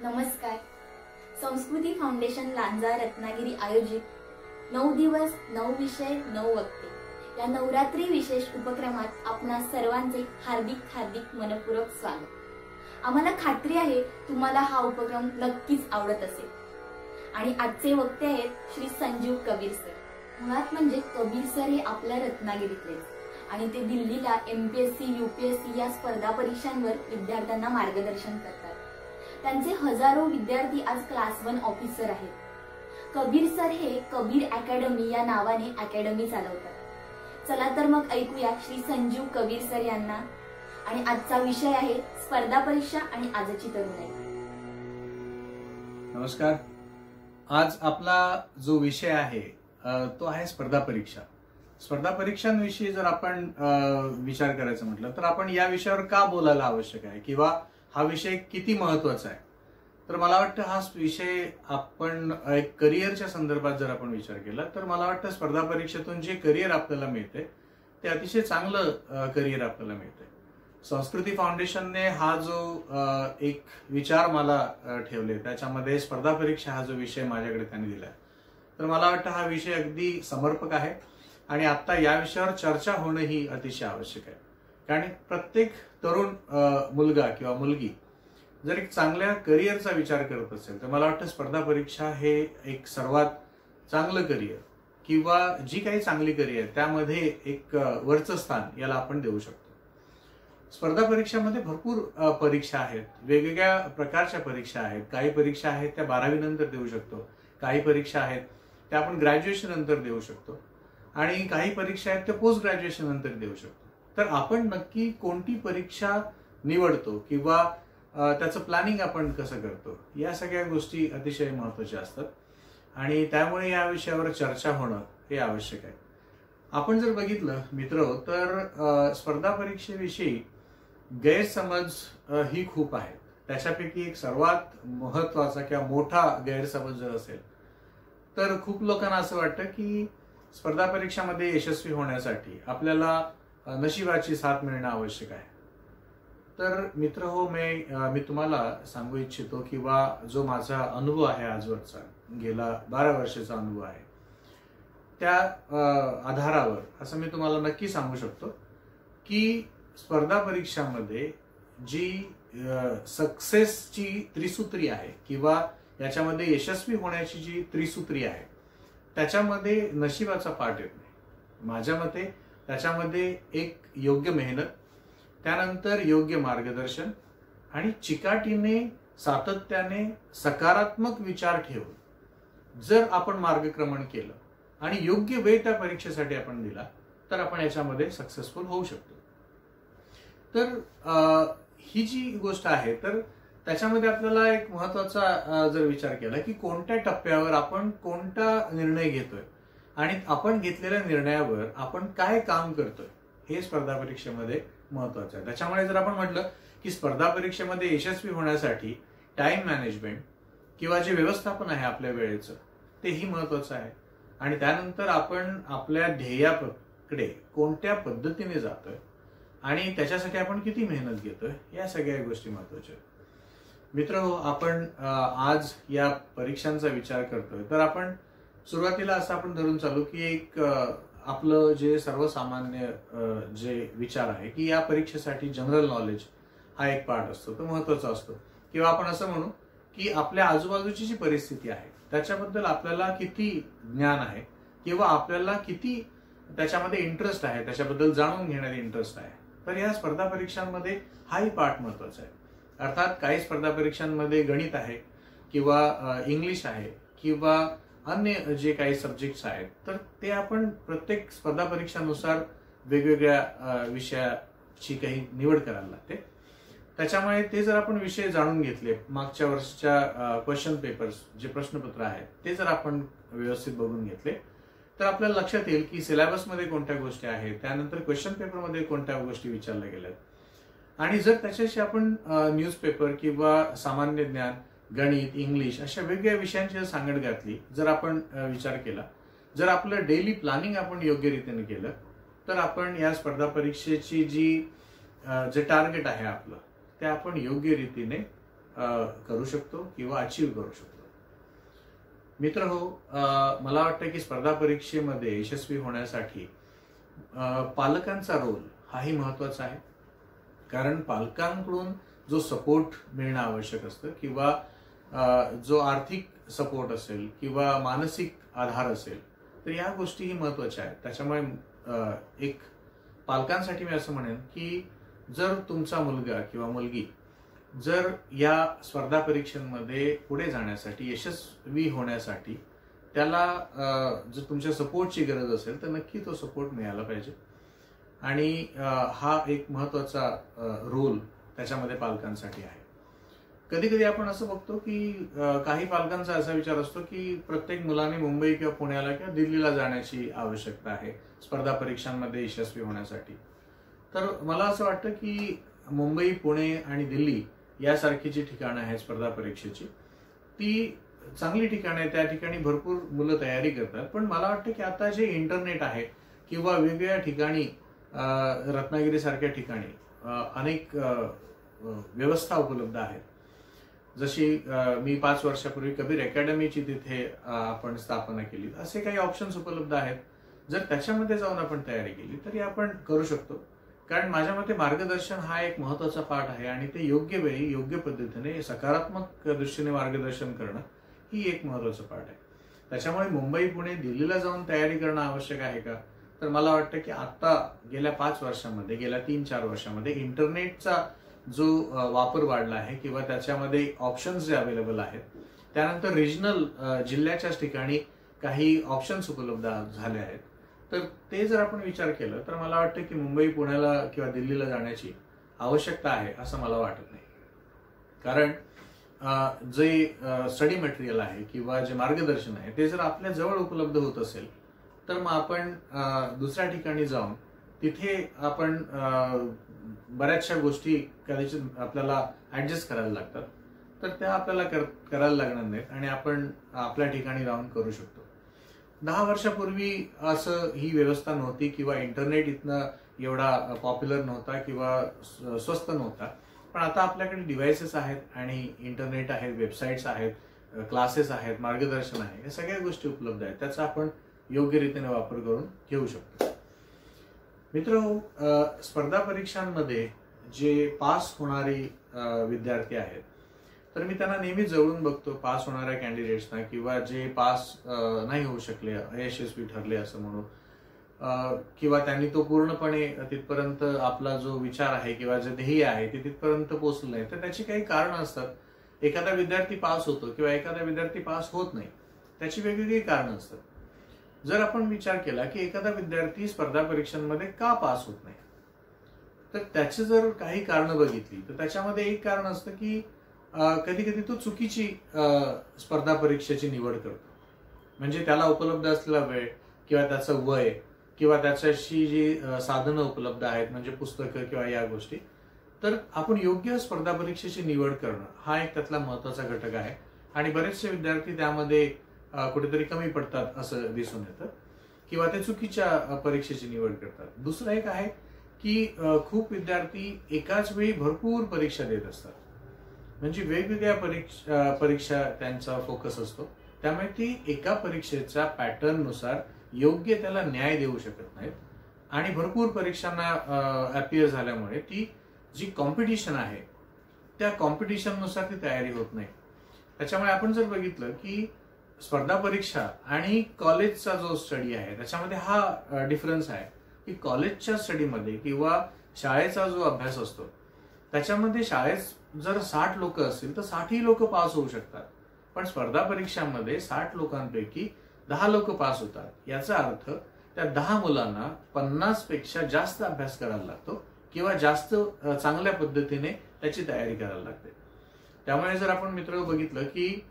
नमस्कार. संस्कृती फाउंडेशन लांजा रत्नागिरी आयोजित 9 दिवस 9 विषय 9 वक्ते या नवरात्री विशेष उपक्रमात आपणा सर्वांचे हार्दिक मनपूर्वक स्वागत. आम्हाला खात्री आहे तुम्हाला हा उपक्रम नक्कीच आवडत असेल. आणि आजचे वक्ते आहेत श्री संजीव कबीर सर. मुळात म्हणजे कबीर सर हे आपल्या रत्नागिरीतले आणि ते दिल्लीला MPSC UPSC या स्पर्धा परीक्षांवर विद्यार्थ्यांना मार्गदर्शन करतात. त्यांचे हजारो विद्यार्थी आज क्लास 1 ऑफिसर आहेत. कबीर सर हे कबीर अकॅडमी या नावाने अकॅडमी चालवतात. चला तर मग ऐकूया श्री संजीव कबीर सर यांना. आणि आजचा विषय आहे स्पर्धा परीक्षा आणि आजची तरुणाई. नमस्कार. आज आपला जो विषय आहे तो आहे स्पर्धा परीक्षा. स्पर्धा परीक्षांविषयी जर आपण विचार करायचं म्हटलं तर आपण या विषयावर का बोलायला आवश्यक आहे किंवा हा विषय किती महत्वाचा आहे, तर मला वाटतं हा विषय आपण एक करिअरच्या संदर्भात जर आपण विचार केला तर मला वाटतं स्पर्धा परीक्षेतून जे करिअर आपल्याला मिळते ते अतिशय चांगलं करिअर आपल्याला मिळते. संस्कृती फाउंडेशनने हा जो एक विचार मला ठेवले त्याच्यामध्ये स्पर्धा परीक्षा हा जो विषय माझ्याकडे त्यांनी दिलाय, तर मला वाटतं हा विषय अगदी समर्पक आहे आणि आता या विषयावर चर्चा होणं ही अतिशय आवश्यक आहे. कारण प्रत्येक तरुण मुलगा किंवा मुलगी जर एक चांगल्या करिअरचा विचार करत असेल तर मला वाटतं स्पर्धा परीक्षा हे एक सर्वात चांगलं करिअर किंवा जी काही चांगली करिअर त्यामध्ये एक वरचं स्थान याला आपण देऊ शकतो. स्पर्धा परीक्षामध्ये भरपूर परीक्षा आहेत, वेगवेगळ्या प्रकारच्या परीक्षा आहेत. काही परीक्षा आहेत त्या 12वी नंतर देऊ शकतो, काही परीक्षा आहेत त्या आपण ग्रॅज्युएशन नंतर देऊ शकतो आणि काही परीक्षा आहेत त्या पोस्ट ग्रॅज्युएशन नंतर देऊ शकतो. तर आपण नक्की कोणती परीक्षा निवडतो किंवा त्याचं प्लॅनिंग आपण कसं करतो या सगळ्या गोष्टी अतिशय महत्त्वाच्या असतात आणि त्यामुळे या विषयावर चर्चा होणं हे आवश्यक आहे. आपण जर बघितलं मित्र तर स्पर्धा परीक्षेविषयी गैरसमज ही खूप आहेत. त्याच्यापैकी एक सर्वात महत्त्वाचा किंवा मोठा गैरसमज जर असेल तर खूप लोकांना असं वाटतं की स्पर्धा परीक्षामध्ये यशस्वी होण्यासाठी आपल्याला नशिबाची साथ मिळणं आवश्यक आहे. तर मित्र हो, मी तुम्हाला सांगू इच्छितो किंवा जो माझा अनुभव आहे आजवरचा गेला 12 वर्षाचा अनुभव आहे त्या आधारावर असं मी तुम्हाला नक्की सांगू शकतो की स्पर्धा परीक्षामध्ये जी सक्सेसची त्रिसूत्री आहे किंवा याच्यामध्ये यशस्वी होण्याची जी त्रिसूत्री आहे त्याच्यामध्ये नशिबाचा पार्ट येत नाही. माझ्या मते त्याच्यामध्ये एक योग्य मेहनत, त्यानंतर योग्य मार्गदर्शन आणि चिकाटीने सातत्याने सकारात्मक विचार ठेवून जर आपण मार्गक्रमण केलं आणि योग्य वेळ त्या परीक्षेसाठी आपण दिला तर आपण याच्यामध्ये सक्सेसफुल होऊ शकतो. तर ही जी गोष्ट आहे तर त्याच्यामध्ये आपल्याला एक महत्वाचा जर विचार केला की कोणत्या टप्प्यावर आपण कोणता निर्णय घेतोय आणि आपण घेतलेल्या निर्णयावर आपण काय काम करतोय हे स्पर्धा परीक्षेमध्ये महत्वाचं आहे. त्याच्यामुळे जर आपण म्हटलं की स्पर्धा परीक्षेमध्ये यशस्वी होण्यासाठी टाइम मॅनेजमेंट किंवा जे व्यवस्थापन आहे आपल्या वेळेचं तेही महत्वाचं आहे आणि त्यानंतर आपण आपल्या ध्येयाकडे कोणत्या पद्धतीने जातोय आणि त्याच्यासाठी आपण किती मेहनत घेतोय या सगळ्या गोष्टी महत्वाच्या आहेत. मित्र हो, आपण आज या परीक्षांचा विचार करतोय तर आपण सुरुवातीला असं आपण धरून चालू की एक आपलं जे सर्वसामान्य जे विचार आहे की या परीक्षेसाठी जनरल नॉलेज हा एक पार्ट असतो, तो महत्वाचा असतो. किंवा आपण असं म्हणू की आपल्या आजूबाजूची जी परिस्थिती आहे त्याच्याबद्दल आपल्याला किती ज्ञान आहे किंवा आपल्याला किती त्याच्यामध्ये इंटरेस्ट आहे, त्याच्याबद्दल जाणून घेण्यात इंटरेस्ट आहे. तर या स्पर्धा परीक्षांमध्ये हाही पार्ट महत्वाचा आहे. अर्थात काही स्पर्धा परीक्षांमध्ये गणित आहे किंवा इंग्लिश आहे किंवा अन्य जे काही सब्जेक्ट्स आहेत तर ते आपण प्रत्येक स्पर्धा परीक्षानुसार वेगवेगळ्या विषयाची काही निवड करायला लागते. त्याच्यामुळे ते जर आपण विषय जाणून घेतले, मागच्या वर्षाच्या क्वेश्चन पेपर्स जे प्रश्नपत्र आहेत ते जर आपण व्यवस्थित बघून घेतले तर आपल्याला लक्षात येईल की सिलेबसमध्ये कोणत्या गोष्टी आहेत, त्यानंतर क्वेश्चन पेपरमध्ये कोणत्या गोष्टी विचारल्या गेल्यात आणि जर त्याच्याशी आपण न्यूजपेपर किंवा सामान्य ज्ञान, गणित, इंग्लिश अशा वेगवेगळ्या विषयांची सांगड घातली, जर आपण विचार केला, जर आपलं डेली प्लॅनिंग आपण योग्य रीतीने केलं तर आपण या स्पर्धा परीक्षेची जे टार्गेट आहे आपलं ते आपण योग्य रीतीने करू शकतो किंवा अचीव करू शकतो. मित्र हो, मला वाटतं की स्पर्धा परीक्षेमध्ये यशस्वी होण्यासाठी पालकांचा रोल हाही महत्वाचा आहे. कारण पालकांकडून जो सपोर्ट मिळणं आवश्यक असतं किंवा जो आर्थिक सपोर्ट असेल किंवा मानसिक आधार असेल, तर या गोष्टीही महत्वाच्या आहेत. त्याच्यामुळे एक पालकांसाठी मी असं म्हणेन की जर तुमचा मुलगा किंवा मुलगी जर या स्पर्धा परीक्षांमध्ये पुढे जाण्यासाठी, यशस्वी होण्यासाठी त्याला जर तुमच्या सपोर्टची गरज असेल तर नक्की तो सपोर्ट मिळाला पाहिजे. आणि हा एक महत्वाचा रोल त्याच्यामध्ये पालकांसाठी आहे. कधी कधी आपण असं बघतो की काही पालकांचा असा विचार असतो की प्रत्येक मुलाने मुंबई किंवा पुण्याला किंवा दिल्लीला जाण्याची आवश्यकता आहे स्पर्धा परीक्षांमध्ये यशस्वी होण्यासाठी. तर मला असं वाटतं की मुंबई, पुणे आणि दिल्ली यासारखी जी ठिकाणं आहेत स्पर्धा परीक्षेची, ती चांगली ठिकाणं आहेत. त्या ठिकाणी भरपूर मुलं तयारी करतात. पण मला वाटतं की आता जे इंटरनेट आहे किंवा वेगवेगळ्या ठिकाणी, रत्नागिरी सारख्या ठिकाणी अनेक व्यवस्था उपलब्ध आहेत. जशी मी 5 वर्षापूर्वी कबीर अकॅडमीची तिथे आपण स्थापना केली. असे काही ऑप्शन्स उपलब्ध आहेत. जर त्याच्यामध्ये जाऊन आपण तयारी केली तरी आपण करू शकतो. कारण माझ्या मते मार्गदर्शन हा एक महत्वाचा पार्ट आहे आणि ते योग्य वेळी, योग्य पद्धतीने, सकारात्मक दृष्टीने मार्गदर्शन करणं ही एक महत्वाचं पार्ट आहे. त्याच्यामुळे मुंबई, पुणे, दिल्लीला जाऊन तयारी करणं आवश्यक आहे का? तर मला वाटतं की आता गेल्या 5 वर्षामध्ये, गेल्या 3-4 वर्षामध्ये इंटरनेटचा जो वापर वाढला आहे किंवा त्याच्यामध्ये ऑप्शन्स जे अवेलेबल आहेत, त्यानंतर रिजनल जिल्ह्याच्याच ठिकाणी काही ऑप्शन्स उपलब्ध झाले आहेत. तर ते जर आपण विचार केलं तर मला वाटतं की मुंबई, पुण्याला किंवा दिल्लीला जाण्याची आवश्यकता आहे असं मला वाटत नाही. कारण जे स्टडी मटेरियल आहे किंवा जे मार्गदर्शन आहे ते जर आपल्या जवळ उपलब्ध होत असेल तर मग आपण दुसऱ्या ठिकाणी जाऊन तिथे आपण बऱ्याचशा गोष्टी कदाचित आपल्याला ऍडजस्ट करायला लागतात, तर त्या आपल्याला करायला लागणार नाहीत आणि आपण आपल्या ठिकाणी राहून करू शकतो. 10 वर्षापूर्वी असं ही व्यवस्था नव्हती किंवा इंटरनेट इथनं एवढा पॉप्युलर नव्हता किंवा स्वस्त नव्हता. पण आता आपल्याकडे डिव्हाइसेस आहेत आणि इंटरनेट आहे, वेबसाईट्स आहेत, क्लासेस आहेत, मार्गदर्शन आहे, या सगळ्या गोष्टी उपलब्ध आहेत. त्याचा आपण योग्य रीतीने वापर करून घेऊ शकतो. मित्रांनो, स्पर्धा परीक्षांमध्ये जे पास होणारी विद्यार्थी आहेत तर मी त्यांना नेहमी जवळून बघतो, पास होणाऱ्या कॅन्डिडेट्सना किंवा जे पास नाही होऊ शकले, अयशस्वी ठरले असं म्हणू, किंवा त्यांनी तो पूर्णपणे तिथपर्यंत आपला जो विचार आहे किंवा जे ध्येय आहे ते तिथपर्यंत पोहोचलं नाही. तर त्याची काही कारणं असतात. एखादा विद्यार्थी पास होतो किंवा एखादा विद्यार्थी पास होत नाही, त्याची वेगवेगळी कारणं असतात. जर आपण विचार केला की एखादा विद्यार्थी स्पर्धा परीक्षांमध्ये का पास होत नाही, तर त्याची जर काही कारणं बघितली तर त्याच्यामध्ये एक कारण असतं की कधी कधी तो चुकीची स्पर्धा परीक्षेची निवड करतो. म्हणजे त्याला उपलब्ध असलेला वेळ किंवा त्याचं वय किंवा त्याच्याशी जी साधनं उपलब्ध आहेत, म्हणजे पुस्तकं किंवा या गोष्टी, तर आपण योग्य स्पर्धा परीक्षेची निवड करणं हा एक त्यातला महत्वाचा घटक आहे. आणि बरेचसे विद्यार्थी त्यामध्ये कुठेतरी कमी पडतात असं दिसून येतं किंवा ते चुकीच्या परीक्षेची निवड करतात. दुसरं एक आहे की खूप विद्यार्थी एकाच वेळी भरपूर परीक्षा देत असतात. म्हणजे वेगवेगळ्या परीक्षा त्यांचा फोकस असतो. त्यामुळे ती एका परीक्षेच्या पॅटर्न नुसार योग्य त्याला न्याय देऊ शकत नाहीत आणि भरपूर परीक्षांना अपियर झाल्यामुळे ती जी कॉम्पिटिशन आहे त्या कॉम्पिटिशननुसार ती तयारी होत नाही. त्याच्यामुळे आपण जर बघितलं की स्पर्धा परीक्षा आणि कॉलेजचा जो स्टडी आहे त्याच्यामध्ये हा डिफरन्स आहे की कॉलेजच्या स्टडीमध्ये किंवा शाळेचा जो अभ्यास असतो त्याच्यामध्ये शाळेत जर 60 लोक असतील तर 60ही लोक पास होऊ शकतात. पण स्पर्धा परीक्षांमध्ये 60 लोकांपैकी 10 लोक पास होतात. याचा अर्थ त्या 10 मुलांना 50 पेक्षा जास्त अभ्यास करायला लागतो किंवा जास्त चांगल्या पद्धतीने त्याची तयारी करायला लागते. त्यामुळे जर आपण मित्र बघितलं की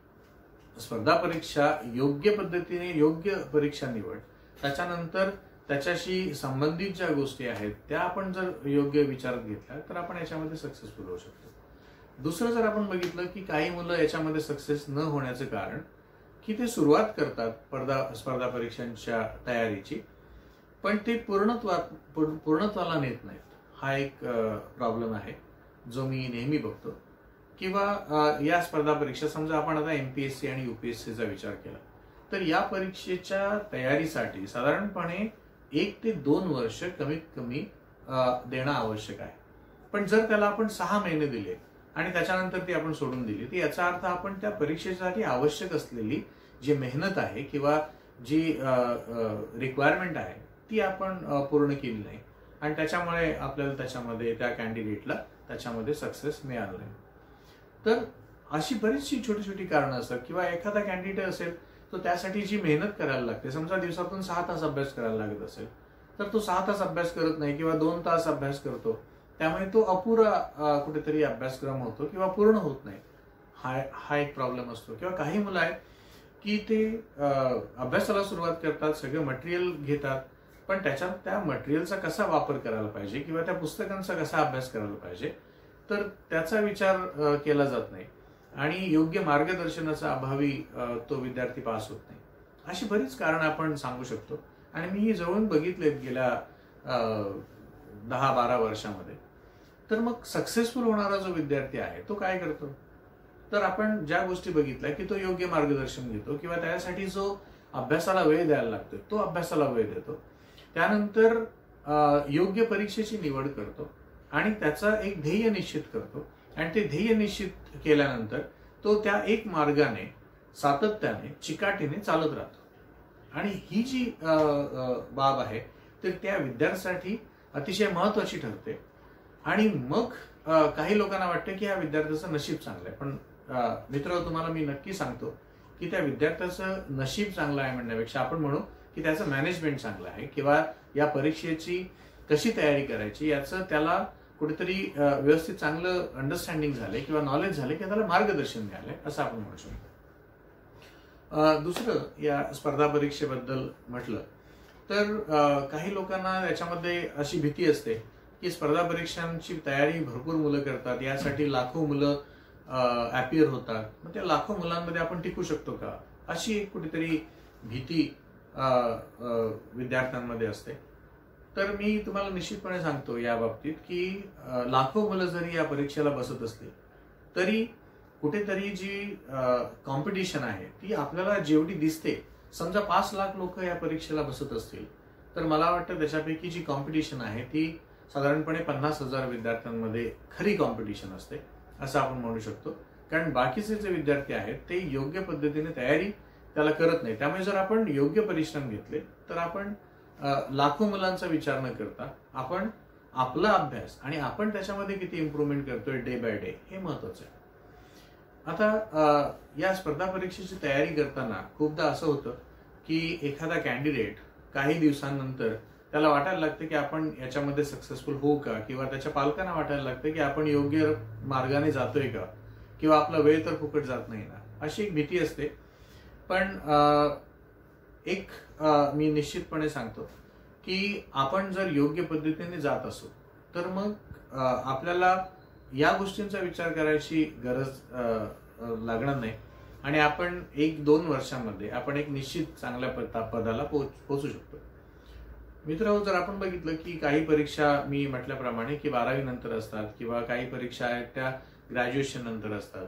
स्पर्धा परीक्षा योग्य पद्धतीने, योग्य परीक्षा निवड, त्याच्यानंतर त्याच्याशी संबंधित ज्या गोष्टी आहेत त्या आपण जर योग्य विचारात घेतल्या तर आपण याच्यामध्ये सक्सेसफुल होऊ शकतो. दुसरं जर आपण बघितलं की काही मुलं याच्यामध्ये सक्सेस न होण्याचं कारण की ते सुरुवात करतात स्पर्धा परीक्षांच्या तयारीची, पण ते पूर्णत्वाला नेत नाहीत. हा एक प्रॉब्लेम आहे जो मी नेहमी बघतो किंवा या स्पर्धा परीक्षा, समजा आपण आता MPSC आणि UPSCचा विचार केला, तर या परीक्षेच्या तयारीसाठी साधारणपणे 1 ते 2 वर्ष कमीत कमी देणं आवश्यक आहे. पण जर त्याला आपण 6 महिने दिले आणि त्याच्यानंतर ती आपण सोडून दिली, तर याचा अर्थ आपण त्या परीक्षेसाठी आवश्यक असलेली जी मेहनत आहे किंवा जी रिक्वायरमेंट आहे ती आपण पूर्ण केली नाही आणि त्याच्यामुळे आपल्याला त्याच्यामध्ये त्या कॅन्डिडेटला त्याच्यामध्ये सक्सेस मिळालं नाही. तर अशी बरीचशी छोटी छोटी कारणं असतात. किंवा एखादा कॅन्डिडेट असेल तो त्यासाठी जी मेहनत करायला लागते, समजा दिवसातून 6 तास अभ्यास करायला लागत असेल, तर तो 6 तास अभ्यास करत नाही किंवा 2 तास अभ्यास करतो, त्यामुळे तो अपुरा कुठेतरी अभ्यासक्रम होतो किंवा पूर्ण होत नाही. हा एक प्रॉब्लेम असतो. किंवा काही मुलं आहेत की ते अभ्यासाला सुरुवात करतात, सगळं मटेरियल घेतात, पण त्याच्यात त्या मटेरियलचा कसा वापर करायला पाहिजे किंवा त्या पुस्तकांचा कसा अभ्यास करायला पाहिजे तर त्याचा विचार केला जात नाही आणि योग्य मार्गदर्शनाचा अभावी तो विद्यार्थी पास होत नाही. अशी बरीच कारण आपण सांगू शकतो आणि मी जवळून बघितलेत गेल्या 10-12 वर्षामध्ये. तर मग सक्सेसफुल होणारा जो विद्यार्थी आहे तो काय करतो, तर आपण ज्या गोष्टी बघितल्या की तो योग्य मार्गदर्शन घेतो किंवा त्यासाठी जो अभ्यासाला वेळ द्यायला लागतो तो अभ्यासाला वेळ देतो, त्यानंतर योग्य परीक्षेची निवड करतो आणि त्याचा एक ध्येय निश्चित करतो आणि ते ध्येय निश्चित केल्यानंतर तो त्या एक मार्गाने सातत्याने चिकाटीने चालत राहतो. आणि ही जी बाब आहे तर त्या विद्यार्थ्यासाठी अतिशय महत्वाची ठरते. आणि मग काही लोकांना वाटतं की या विद्यार्थ्याचं नशीब चांगलं आहे, पण मित्र तुम्हाला मी नक्की सांगतो की त्या विद्यार्थ्याचं नशीब चांगलं आहे म्हणण्यापेक्षा आपण म्हणू की त्याचं मॅनेजमेंट चांगलं आहे किंवा या परीक्षेची कशी तयारी करायची याचं त्याला कुठेतरी व्यवस्थित चांगलं अंडरस्टँडिंग झाले किंवा नॉलेज झाले किंवा त्याला मार्गदर्शन मिळाले असं आपण म्हणू शकतो. दुसरं या स्पर्धा परीक्षेबद्दल म्हटलं तर काही लोकांना याच्यामध्ये अशी भीती असते की स्पर्धा परीक्षांची तयारी भरपूर मुलं करतात, यासाठी लाखो मुलं अपियर होतात, मग त्या लाखो मुलांमध्ये आपण टिकू शकतो का, अशी एक कुठेतरी भीती विद्यार्थ्यांमध्ये असते. तर मी तुम्हाला निश्चितपणे सांगतो या बाबतीत की लाखो मुलं जरी या परीक्षेला बसत असतील तरी कुठेतरी जी कॉम्पिटिशन आहे ती आपल्याला जेवढी दिसते, समजा 5 लाख लोक या परीक्षेला बसत असतील तर मला वाटतं त्याच्यापैकी जी कॉम्पिटिशन आहे ती साधारणपणे 50,000 विद्यार्थ्यांमध्ये खरी कॉम्पिटिशन असते असं आपण म्हणू शकतो. कारण बाकीचे जे विद्यार्थी आहेत ते योग्य पद्धतीने तयारी त्याला करत नाही. त्यामुळे जर आपण योग्य परिश्रम घेतले तर आपण लाखो मुलांचा विचार न करता आपण आपला अभ्यास आणि आपण त्याच्यामध्ये किती इम्प्रूव्हमेंट करतोय डे बाय डे हे महत्वाचं आहे. आता या स्पर्धा परीक्षेची तयारी करताना खूपदा असं होतं की एखादा कॅन्डिडेट काही दिवसांनंतर त्याला वाटायला लागतं की आपण याच्यामध्ये सक्सेसफुल होऊ का, किंवा त्याच्या पालकांना वाटायला लागतं की आपण योग्य मार्गाने जातोय का किंवा आपला वेळ तर फुकट जात नाही ना, अशी एक भीती असते. पण एक मी निश्चितपणे सांगतो की आपण जर योग्य पद्धतीने जात असू तर मग आपल्याला या गोष्टींचा विचार करायची गरज लागणार नाही आणि आपण 1-2 वर्षांमध्ये आपण एक निश्चित चांगल्या पदाला पोहोचू शकतो. मित्रांनो, जर आपण बघितलं की काही परीक्षा मी म्हटल्याप्रमाणे की 12वी नंतर असतात किंवा काही परीक्षा आहेत त्या ग्रॅज्युएशन नंतर असतात,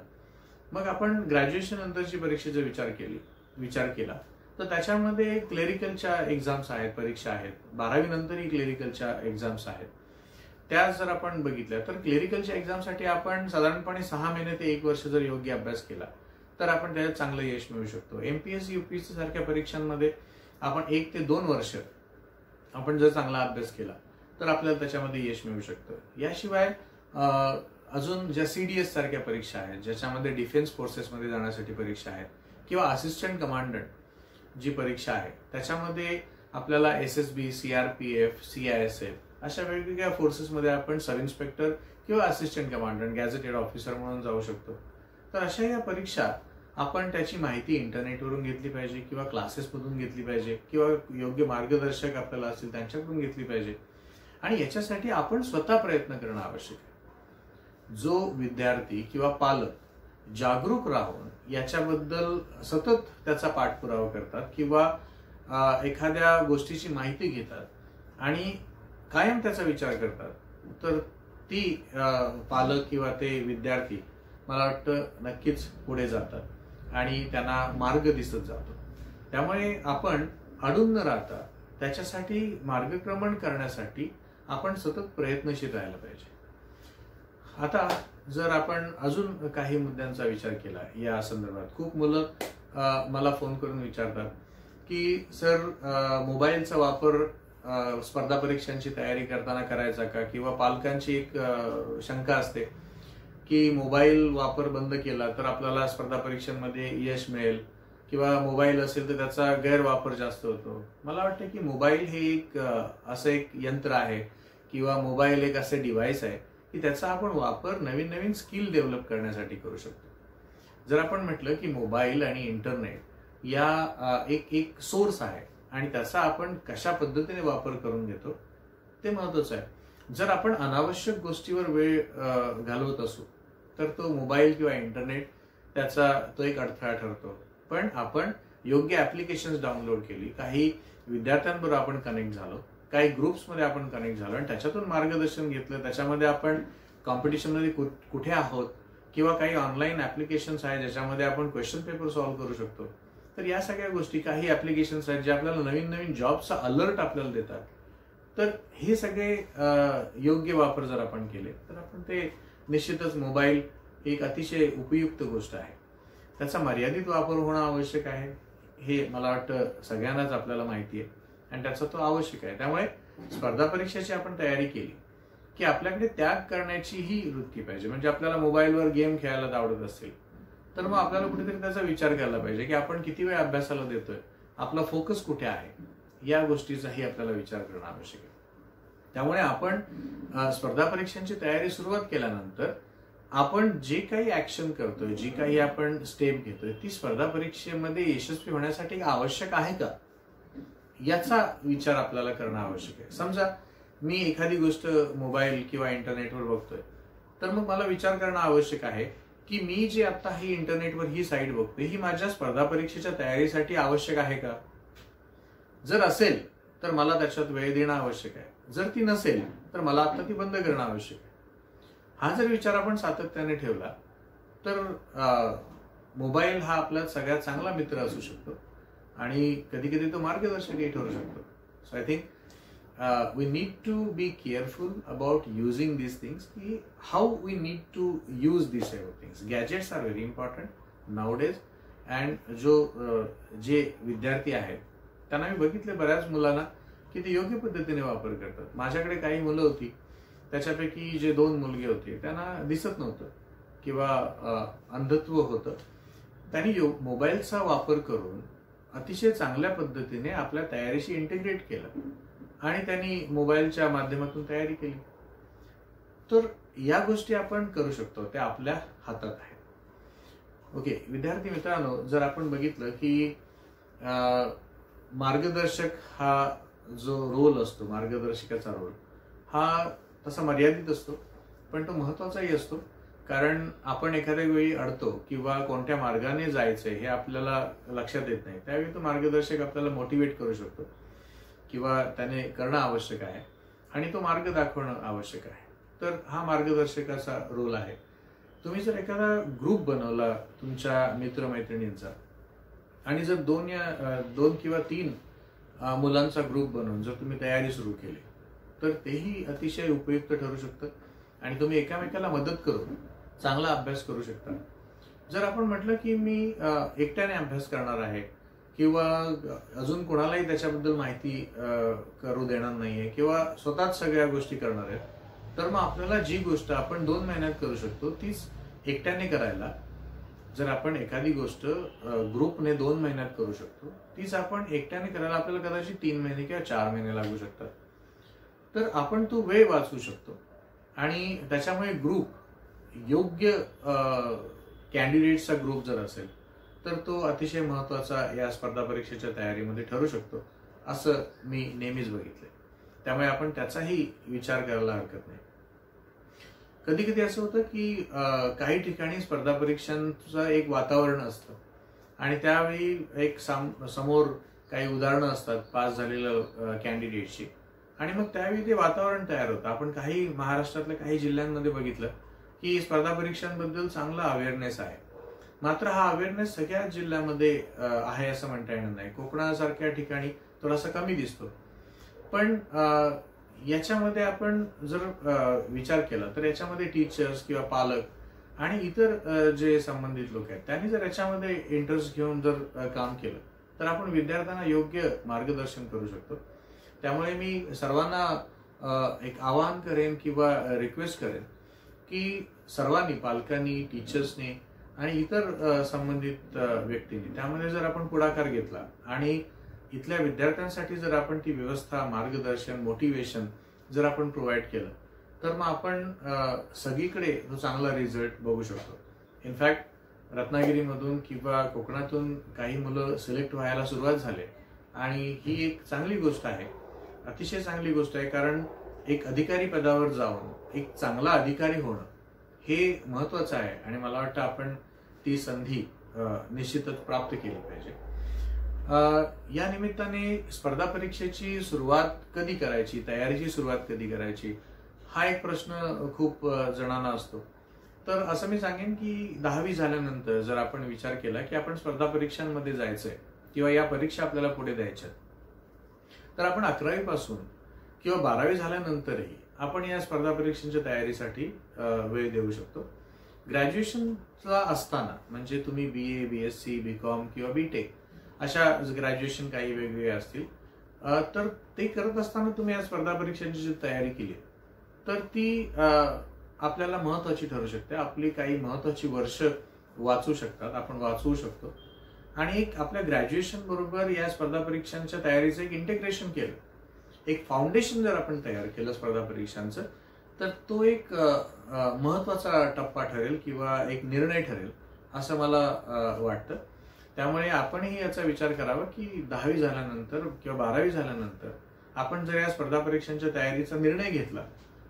मग आपण ग्रॅज्युएशन नंतरची परीक्षेचा विचार केला तर त्याच्यामध्ये क्लेरिकलच्या एक्झाम्स आहेत, परीक्षा आहेत. 12वी नंतरही क्लेरिकलच्या एक्झाम्स आहेत. त्या जर आपण बघितल्या तर क्लेरिकलच्या एक्झामसाठी आपण साधारणपणे 6 महिने ते 1 वर्ष जर योग्य अभ्यास केला तर आपण त्याच्यात चांगलं यश मिळवू शकतो. MPSC UPSC सारख्या परीक्षांमध्ये आपण 1 ते 2 वर्ष आपण जर चांगला अभ्यास केला तर आपल्याला त्याच्यामध्ये यश मिळू शकतं. याशिवाय अजून ज्या CDS सारख्या परीक्षा आहेत ज्याच्यामध्ये डिफेन्स फोर्सेसमध्ये जाण्यासाठी परीक्षा आहेत किंवा असिस्टंट कमांडंट जी परीक्षा आहे त्याच्यामध्ये आपल्याला SSB, CRPF, CISF अशा वेगवेगळ्या फोर्सेसमध्ये आपण सब इन्स्पेक्टर किंवा असिस्टंट कमांडंट, गॅझेटेड ऑफिसर म्हणून जाऊ शकतो. तर अशा या परीक्षा आपण त्याची माहिती इंटरनेटवरून घेतली पाहिजे किंवा क्लासेसमधून घेतली पाहिजे किंवा योग्य मार्गदर्शक आपल्याला असतील त्यांच्याकडून घेतली पाहिजे आणि याच्यासाठी आपण स्वतः प्रयत्न करणं आवश्यक आहे. जो विद्यार्थी किंवा पालक जागरूक राहून याच्याबद्दल सतत त्याचा पाठपुरावा करतात किंवा एखाद्या गोष्टीची माहिती घेतात आणि कायम त्याचा विचार करतात तर ती पालक किंवा ते विद्यार्थी मला वाटतं नक्कीच पुढे जातात आणि त्यांना मार्ग दिसत जातो. त्यामुळे आपण अडून न राहता त्याच्यासाठी मार्गक्रमण करण्यासाठी आपण सतत प्रयत्नशील राहायला पाहिजे. आता जर आपण अजून काही मुद्द्यांचा विचार केला या संदर्भात, खूप मुलं मला फोन करून विचारतात की सर, मोबाईलचा वापर स्पर्धा परीक्षांची तयारी करताना करायचा का, किंवा पालकांची एक शंका असते की मोबाईल वापर बंद केला तर आपल्याला स्पर्धा परीक्षांमध्ये यश मिळेल, किंवा मोबाईल असेल तर त्याचा गैरवापर जास्त होतो. मला वाटतं की मोबाईल हे एक असं एक यंत्र आहे किंवा मोबाईल एक असे डिव्हाइस आहे की त्याचा आपण वापर नवीन नवीन स्किल डेव्हलप करण्यासाठी करू शकतो. जर आपण म्हटलं की मोबाईल आणि इंटरनेट या एक सोर्स आहे आणि त्याचा आपण कशा पद्धतीने वापर करून घेतो ते महत्वाचं आहे. जर आपण अनावश्यक गोष्टीवर वेळ घालवत असू तर तो मोबाईल किंवा इंटरनेट त्याचा तो एक अडथळा ठरतो. पण आपण योग्य ऍप्लिकेशन्स डाउनलोड केली, काही विद्यार्थ्यांबरोबर आपण कनेक्ट झालो, काही ग्रुप्समध्ये आपण कनेक्ट झालो आणि त्याच्यातून मार्गदर्शन घेतलं, त्याच्यामध्ये आपण कॉम्पिटिशनमध्ये कुठे आहोत, किंवा काही ऑनलाईन ऍप्लिकेशन्स आहेत ज्याच्यामध्ये आपण क्वेश्चन पेपर सॉल्व्ह करू शकतो. तर या सगळ्या गोष्टी, काही ऍप्लिकेशन्स आहेत जे आपल्याला नवीन नवीन जॉबचा अलर्ट आपल्याला देतात. तर हे सगळे योग्य वापर जर आपण केले तर आपण ते निश्चितच मोबाईल एक अतिशय उपयुक्त गोष्ट आहे. त्याचा मर्यादित वापर होणं आवश्यक आहे हे मला वाटतं सगळ्यांनाच आपल्याला माहिती आहे आणि त्याचा तो आवश्यक आहे. त्यामुळे स्पर्धा परीक्षेची आपण तयारी केली की आपल्याकडे त्याग करण्याचीही वृत्ती पाहिजे. म्हणजे आपल्याला मोबाईलवर गेम खेळायला आवडत असेल तर मग आपल्याला कुठेतरी त्याचा विचार करायला पाहिजे की आपण किती वेळ अभ्यासाला देतोय, आपला फोकस कुठे आहे, या गोष्टीचाही आपल्याला विचार करणं आवश्यक आहे. त्यामुळे आपण स्पर्धा परीक्षांची तयारी सुरुवात केल्यानंतर आपण जे काही ऍक्शन करतोय, जी काही आपण स्टेप घेतोय, ती स्पर्धा परीक्षेमध्ये यशस्वी होण्यासाठी आवश्यक आहे का, याचा विचार आपल्याला करणं आवश्यक आहे. समजा मी एखादी गोष्ट मोबाईल किंवा इंटरनेटवर बघतोय तर मग मला विचार करणं आवश्यक आहे की मी जे आता ही इंटरनेटवर ही साईट बघतोय ही माझ्या स्पर्धा परीक्षेच्या तयारीसाठी आवश्यक आहे का. जर असेल तर मला त्याच्यात वेळ देणं आवश्यक आहे. जर ती नसेल तर मला आता ती बंद करणं आवश्यक आहे. हा जर विचार आपण सातत्याने ठेवला तर मोबाईल हा आपला सगळ्यात चांगला मित्र असू शकतो आणि कधी कधी तो मार्गदर्शकही ठरू शकतो. So I think we need to be careful about using these things, how we need to use these type of things. Gadgets are very important nowadays and जे विद्यार्थी आहेत त्यांना मी बघितले बऱ्याच मुलांना की ते योग्य पद्धतीने वापर करतात. माझ्याकडे काही मुलं होती, त्याच्यापैकी जे 2 मुलगे होते त्यांना दिसत नव्हतं किंवा अंधत्व होतं. त्यांनी मोबाईलचा वापर करून अतिशय चांगल्या पद्धतीने आपल्या तयारीशी इंटिग्रेट केलं आणि त्यांनी मोबाईलच्या माध्यमातून तयारी केली. तर या गोष्टी आपण करू शकतो, त्या आपल्या हातात आहेत. ओके विद्यार्थी मित्रांनो, जर आपण बघितलं की मार्गदर्शक हा जो रोल असतो, मार्गदर्शकाचा रोल हा तसा मर्यादित असतो पण तो महत्वाचाही असतो. कारण आपण एखाद्या वेळी अडतो किंवा कोणत्या मार्गाने जायचंय हे आपल्याला लक्षात येत नाही, त्यावेळी तो मार्गदर्शक आपल्याला मोटिवेट करू शकतो किंवा त्याने करणं आवश्यक आहे आणि तो मार्ग दाखवणं आवश्यक आहे. तर हा मार्गदर्शकाचा रोल आहे. तुम्ही जर एखादा ग्रुप बनवला तुमच्या मित्रमैत्रिणींचा आणि जर 2 किंवा 3 मुलांचा ग्रुप बनवून जर तुम्ही तयारी सुरू केली तर तेही अतिशय उपयुक्त ठरू शकतं आणि तुम्ही एकामेकाला मदत करून चांगला अभ्यास करू शकता. जर आपण म्हटलं की मी एकट्याने अभ्यास करणार आहे किंवा अजून कोणालाही त्याच्याबद्दल माहिती करू देणार नाहीये किंवा स्वतःच सगळ्या गोष्टी करणार आहेत, तर मग आपल्याला जी गोष्ट आपण 2 महिन्यात करू शकतो तीच एकट्याने करायला, जर आपण एखादी गोष्ट ग्रुपने 2 महिन्यात करू शकतो तीच आपण एकट्याने करायला आपल्याला कदाचित 3 महिने किंवा 4 महिने लागू शकतात. तर आपण तो वेळ वाचवू शकतो आणि त्याच्यामुळे ग्रुप योग्य कॅन्डिडेट्सचा ग्रुप जर असेल तर तो अतिशय महत्वाचा या स्पर्धा परीक्षेच्या तयारीमध्ये ठरू शकतो असं मी नेहमीच बघितलंय. त्यामुळे आपण त्याचाही विचार करायला हरकत नाही. कधी कधी असं होतं की काही ठिकाणी स्पर्धा परीक्षांचं एक वातावरण असतं आणि त्यावेळी एक समोर काही उदाहरणं असतात पास झालेल्या कॅन्डिडेटची आणि मग त्यावेळी ते वातावरण तयार होतं. आपण काही महाराष्ट्रातल्या काही जिल्ह्यांमध्ये बघितलं की स्पर्धा परीक्षांबद्दल चांगला अवेअरनेस आहे. मात्र हा अवेअरनेस सगळ्याच जिल्ह्यामध्ये आहे असं म्हणता येणार नाही. कोकणासारख्या ठिकाणी थोडासा कमी दिसतो. पण याच्यामध्ये आपण जर विचार केला तर याच्यामध्ये टीचर्स किंवा पालक आणि इतर जे संबंधित लोक आहेत त्यांनी जर याच्यामध्ये इंटरेस्ट घेऊन जर काम केलं तर आपण विद्यार्थ्यांना योग्य मार्गदर्शन करू शकतो. त्यामुळे मी सर्वांना एक आवाहन करेन किंवा रिक्वेस्ट करेन की सर्वांनी, पालकांनी, टीचर्सनी आणि इतर संबंधित व्यक्तींनी त्यामध्ये जर आपण पुढाकार घेतला आणि इथल्या विद्यार्थ्यांसाठी जर आपण ती व्यवस्था, मार्गदर्शन, मोटिवेशन जर आपण प्रोव्हाइड केलं तर मग आपण सगळीकडे तो चांगला रिझल्ट बघू शकतो. इनफॅक्ट रत्नागिरीमधून किंवा कोकणातून काही मुलं सिलेक्ट व्हायला सुरुवात झाले आणि ही एक चांगली गोष्ट आहे, अतिशय चांगली गोष्ट आहे. कारण एक अधिकारी पदावर जाऊन एक चांगला अधिकारी होणं हे महत्वाचं आहे आणि मला वाटतं आपण ती संधी निश्चितच प्राप्त केली पाहिजे. या निमित्ताने स्पर्धा परीक्षेची सुरुवात कधी करायची, तयारीची सुरुवात कधी करायची हा एक प्रश्न खूप जणांना असतो. तर असं मी सांगेन की 10वी झाल्यानंतर जर आपण विचार केला की आपण स्पर्धा परीक्षांमध्ये जायचंय किंवा या परीक्षा आपल्याला पुढे द्यायच्या तर आपण 11वी पासून किंवा 12वी झाल्यानंतरही आपण या स्पर्धा परीक्षांच्या तयारीसाठी वेळ देऊ शकतो. ग्रॅज्युएशनला असताना म्हणजे तुम्ही BA, BSc, BCom किंवा BTech अशा ग्रॅज्युएशन काही वेगवेगळे असतील तर ते करत असताना तुम्ही या स्पर्धा परीक्षांची जी तयारी केली तर ती आपल्याला महत्वाची ठरू शकते. आपली काही महत्वाची वर्ष वाचू शकतात, आपण वाचवू शकतो. आणि एक आपल्या ग्रॅज्युएशन बरोबर या स्पर्धा परीक्षांच्या तयारीचं एक इंटिग्रेशन केलं, एक फाउंडेशन जर आपण तयार केलं स्पर्धा परीक्षांचं तर तो एक महत्वाचा टप्पा ठरेल किंवा एक निर्णय ठरेल असं मला वाटतं. त्यामुळे आपणही याचा विचार करावा की 10वी झाल्यानंतर किंवा 12वी झाल्यानंतर आपण जर या स्पर्धा परीक्षांच्या तयारीचा निर्णय घेतला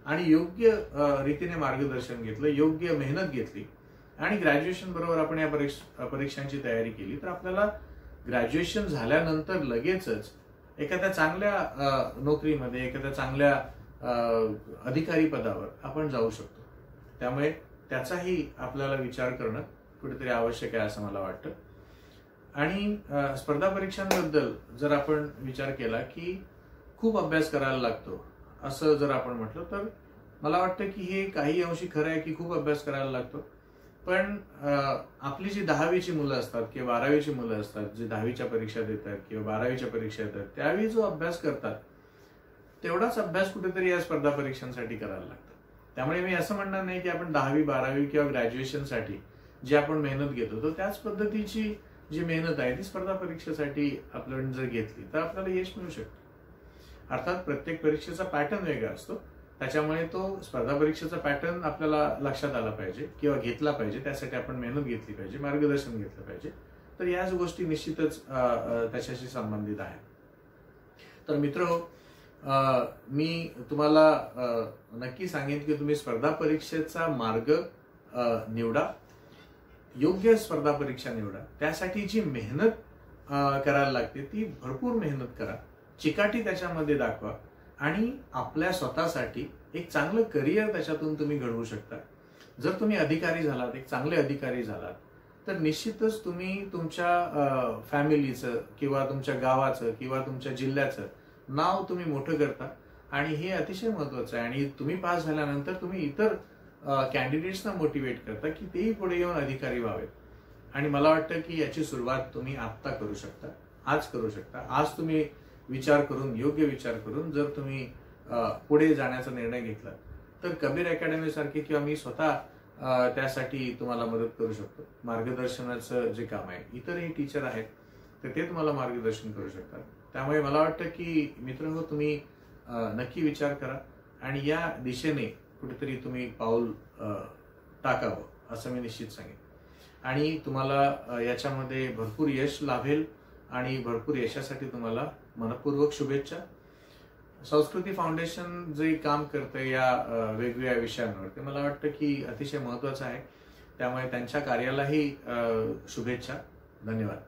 आणि योग्य रीतीने मार्गदर्शन घेतलं, योग्य मेहनत घेतली आणि ग्रॅज्युएशन बरोबर आपण या परीक्षांची तयारी केली तर आपल्याला ग्रॅज्युएशन झाल्यानंतर लगेचच एखाद्या चांगल्या नोकरीमध्ये, एखाद्या चांगल्या अधिकारी पदावर आपण जाऊ शकतो. त्यामुळे त्याचाही आपल्याला विचार करणं कुठेतरी आवश्यक आहे असं मला वाटतं. आणि स्पर्धा परीक्षांबद्दल जर आपण विचार केला की खूप अभ्यास करायला लागतो असं जर आपण म्हटलं तर मला वाटतं की हे काही अंशी खरं आहे की खूप अभ्यास करायला लागतो. पण आपली जी 10वीची मुलं असतात किंवा 12वीची मुलं असतात जे 10वीच्या परीक्षा देतात किंवा 12वीच्या परीक्षा देतात त्यावेळी जो अभ्यास करतात तेवढाच अभ्यास कुठेतरी या स्पर्धा परीक्षांसाठी करायला लागतं. त्यामुळे मी असं म्हणणार नाही की आपण 10वी, 12वी किंवा ग्रॅज्युएशनसाठी जी आपण मेहनत घेतो तर त्याच पद्धतीची जी मेहनत आहे ती स्पर्धा परीक्षेसाठी आपण जर घेतली तर आपल्याला यश मिळू शकतं. अर्थात प्रत्येक परीक्षेचा पॅटर्न वेगळा असतो, त्याच्यामुळे तो स्पर्धा परीक्षेचा पॅटर्न आपल्याला लक्षात आला पाहिजे किंवा घेतला पाहिजे. त्यासाठी आपण मेहनत घेतली पाहिजे, मार्गदर्शन घेतलं पाहिजे. तर याच गोष्टी निश्चितच त्याच्याशी संबंधित आहेत. तर मित्र, मी तुम्हाला नक्की सांगेन की तुम्ही स्पर्धा परीक्षेचा मार्ग निवडा, योग्य स्पर्धा परीक्षा निवडा. त्यासाठी जी मेहनत करायला लागते ती भरपूर मेहनत करा, चिकाटी त्याच्यामध्ये दाखवा आणि आपल्या स्वतःसाठी एक चांगलं करिअर त्याच्यातून तुम्ही घडवू शकता. जर तुम्ही अधिकारी झालात, एक चांगले अधिकारी झालात तर निश्चितच तुम्ही तुमच्या फॅमिलीचं किंवा तुमच्या गावाचं किंवा तुमच्या जिल्ह्याचं नाव तुम्ही मोठं करता आणि हे अतिशय महत्वाचं आहे. आणि तुम्ही पास झाल्यानंतर तुम्ही इतर कॅन्डिडेट्सना मोटिवेट करता की तेही पुढे येऊन अधिकारी व्हावेत. आणि मला वाटतं की याची सुरुवात तुम्ही आत्ता करू शकता, आज करू शकता. आज तुम्ही विचार करून, योग्य विचार करून जर तुम्ही पुढे जाण्याचा निर्णय घेतला तर कबीर अकॅडमी सारखे किंवा मी स्वतः त्यासाठी तुम्हाला मदत करू शकतो. मार्गदर्शनाचं जे काम आहे, इतरही टीचर आहेत तर ते तुम्हाला मार्गदर्शन करू शकतात. त्यामुळे मला वाटतं की मित्रांनो, तुम्ही नक्की विचार करा आणि या दिशेने कुठेतरी तुम्ही पाऊल टाकावं असं मी निश्चित सांगेन. आणि तुम्हाला याच्यामध्ये भरपूर यश लाभेल आणि भरपूर यशासाठी तुम्हाला मनपूर्वक शुभेच्छा. संस्कृती फाउंडेशन जे काम करते या वेगवेगळ्या विषयांवर ते मला वाटतं की अतिशय महत्वाचं आहे. त्यामुळे त्यांच्या कार्यालाही शुभेच्छा. धन्यवाद.